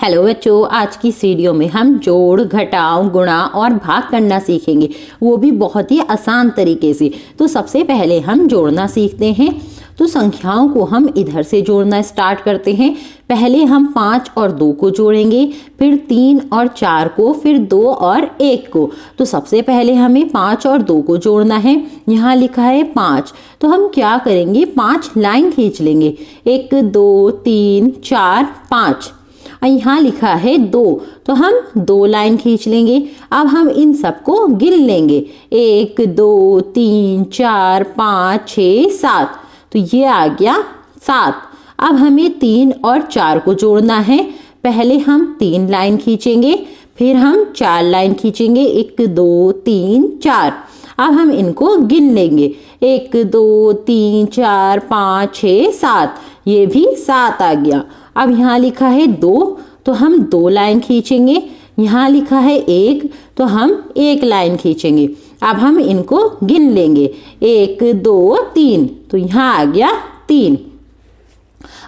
Hello बच्चों, आज की इस वीडियो में हम जोड़, घटाव, गुणा और भाग करना सीखेंगे, वो भी बहुत ही आसान तरीके से। तो सबसे पहले हम जोड़ना सीखते हैं। तो संख्याओं को हम इधर से जोड़ना स्टार्ट करते हैं। पहले हम 5 और 2 को जोड़ेंगे, फिर 3 और 4 को, फिर 2 और 1 को। तो सबसे पहले हमें 5 और 2 को जोड़ना है। यहाँ लिखा है 5, तो हम क्या करेंगे, 5 लाइन खींच लेंगे। 1 2 3 4 5। यहाँ लिखा है 2, तो हम 2 लाइन खींच लेंगे। अब हम इन सबको गिन लेंगे, 1 2 3 4 5 6 7। तो ये आ गया 7। अब हमें 3 और 4 को जोड़ना है। पहले हम 3 लाइन खींचेंगे, फिर हम 4 लाइन खींचेंगे, 1 2 3 4। अब हम इनको गिन लेंगे, 1 2 3 4 5 6 7। ये भी 7 आ गया। अब यहाँ लिखा है 2, तो हम 2 लाइन खींचेंगे। यहाँ लिखा है 1, तो हम 1 लाइन खींचेंगे। अब हम इनको गिन लेंगे, 1 2 3। तो यहाँ आ गया 3।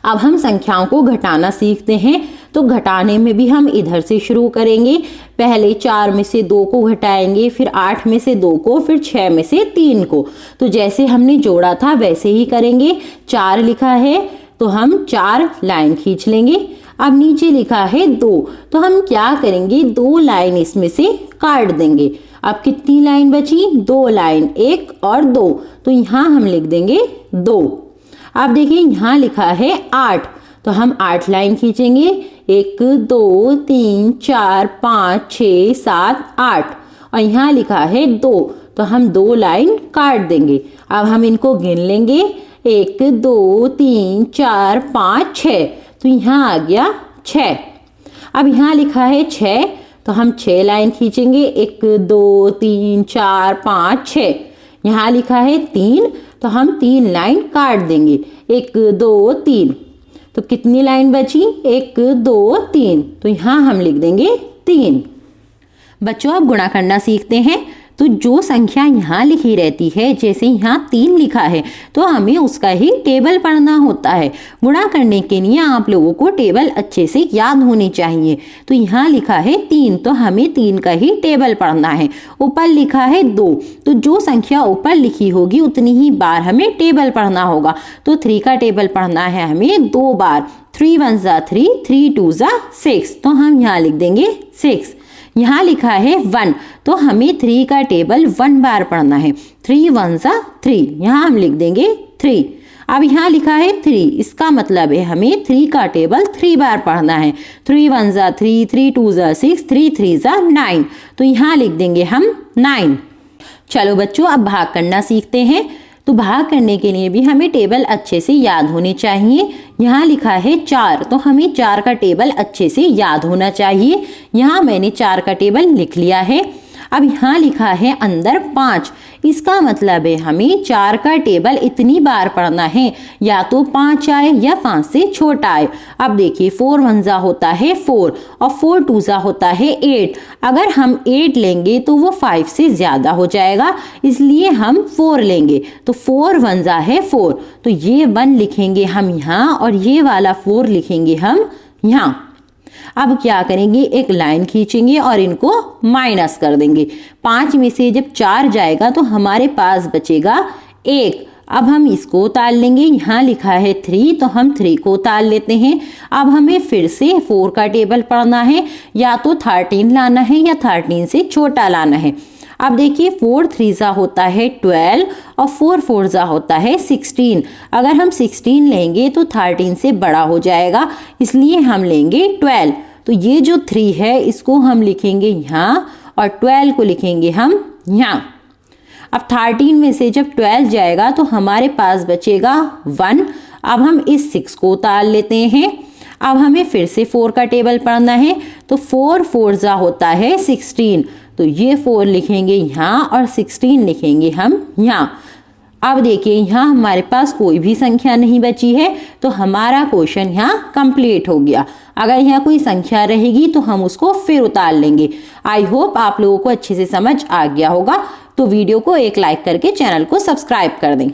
अब हम संख्याओं को घटाना सीखते हैं। तो घटाने में भी हम इधर से शुरू करेंगे। पहले 4 में से 2 को घटाएंगे, फिर 8 में से 2 को, फिर 6 में से 3 को। तो जैसे हमने जोड़ा था वैसे ही करेंगे। 4 लिखा है, तो हम 4 लाइन खींच लेंगे। अब नीचे लिखा है 2, तो हम क्या करेंगे, 2 लाइन इसमें से काट देंगे। अब कितनी लाइन बची, 2 लाइन, 1 और 2। तो यहाँ हम लिख देंगे 2। अब देखिए यहाँ लिखा है 8, तो हम 8 लाइन खींचेंगे। 1 2 3 4 5 6 7 8। और यहाँ लिखा है 2, तो हम 2 लाइन काट देंगे। अब हम इनको गिन लेंगे, 1 2 3 4 5 6। तो यहाँ आ गया 6। अब यहाँ लिखा है 6, तो हम 6 लाइन खींचेंगे। 1 2 3 4 5 6। यहाँ लिखा है 3, तो हम 3 लाइन काट देंगे। 1 2 3। तो कितनी लाइन बची, 1 2 3। तो यहाँ हम लिख देंगे 3। बच्चों, अब गुणा करना सीखते हैं। तो जो संख्या यहाँ लिखी रहती है, जैसे यहाँ 3 लिखा है, तो हमें उसका ही टेबल पढ़ना होता है। गुणा करने के लिए आप लोगों को टेबल अच्छे से याद होनी चाहिए। तो यहाँ लिखा है 3, तो हमें 3 का ही टेबल पढ़ना है। ऊपर लिखा है 2, तो जो संख्या ऊपर लिखी होगी उतनी ही बार हमें टेबल पढ़ना होगा। तो 3 का टेबल पढ़ना है हमें 2 बार। 3 1 जा 3, 3 2 जा 6। तो हम यहाँ लिख देंगे 6। यहाँ लिखा है 1, तो हमें 3 का टेबल 1 बार पढ़ना है। 3 1 जा 3। यहाँ हम लिख देंगे 3। अब यहाँ लिखा है 3, इसका मतलब है हमें 3 का टेबल 3 बार पढ़ना है। 3 1 जा 3, 3 2 जा 6, 3 3 जा 9। तो यहाँ लिख देंगे हम 9। चलो बच्चों, अब भाग करना सीखते हैं। तो भाग करने के लिए भी हमें टेबल अच्छे से याद होने चाहिए। यहाँ लिखा है 4, तो हमें 4 का टेबल अच्छे से याद होना चाहिए। यहाँ मैंने 4 का टेबल लिख लिया है। अब यहाँ लिखा है अंदर 5, इसका मतलब है हमें 4 का टेबल इतनी बार पढ़ना है, या तो 5 आए या 5 से छोटा आए। अब देखिए 4 1 जा होता है 4, और 4 2 जा होता है 8। अगर हम 8 लेंगे तो वो 5 से ज्यादा हो जाएगा, इसलिए हम 4 लेंगे। तो 4 1 जा है 4, तो ये 1 लिखेंगे हम यहाँ, और ये वाला 4 लिखेंगे हम यहाँ। अब क्या करेंगे, एक लाइन खींचेंगे और इनको माइनस कर देंगे। 5 में से जब 4 जाएगा तो हमारे पास बचेगा 1। अब हम इसको उतार लेंगे। यहाँ लिखा है 3, तो हम 3 को उतार लेते हैं। अब हमें फिर से 4 का टेबल पढ़ना है, या तो 13 लाना है या 13 से छोटा लाना है। अब देखिए 4 3 जा होता है 12, और 4 4 जा होता है 16। अगर हम 16 लेंगे तो 13 से बड़ा हो जाएगा, इसलिए हम लेंगे 12। तो ये जो 3 है इसको हम लिखेंगे यहाँ, और 12 को लिखेंगे हम यहाँ। अब 13 में से जब 12 जाएगा तो हमारे पास बचेगा 1। अब हम इस 6 को उतार लेते हैं। अब हमें फिर से 4 का टेबल पढ़ना है। तो 4 4 जा होता है 16, तो ये 4 लिखेंगे यहाँ, और 16 लिखेंगे हम यहाँ। अब देखिए यहाँ हमारे पास कोई भी संख्या नहीं बची है, तो हमारा क्वेश्चन यहाँ कंप्लीट हो गया। अगर यहाँ कोई संख्या रहेगी तो हम उसको फिर उतार लेंगे। आई होप आप लोगों को अच्छे से समझ आ गया होगा। तो वीडियो को एक लाइक करके चैनल को सब्सक्राइब कर दें।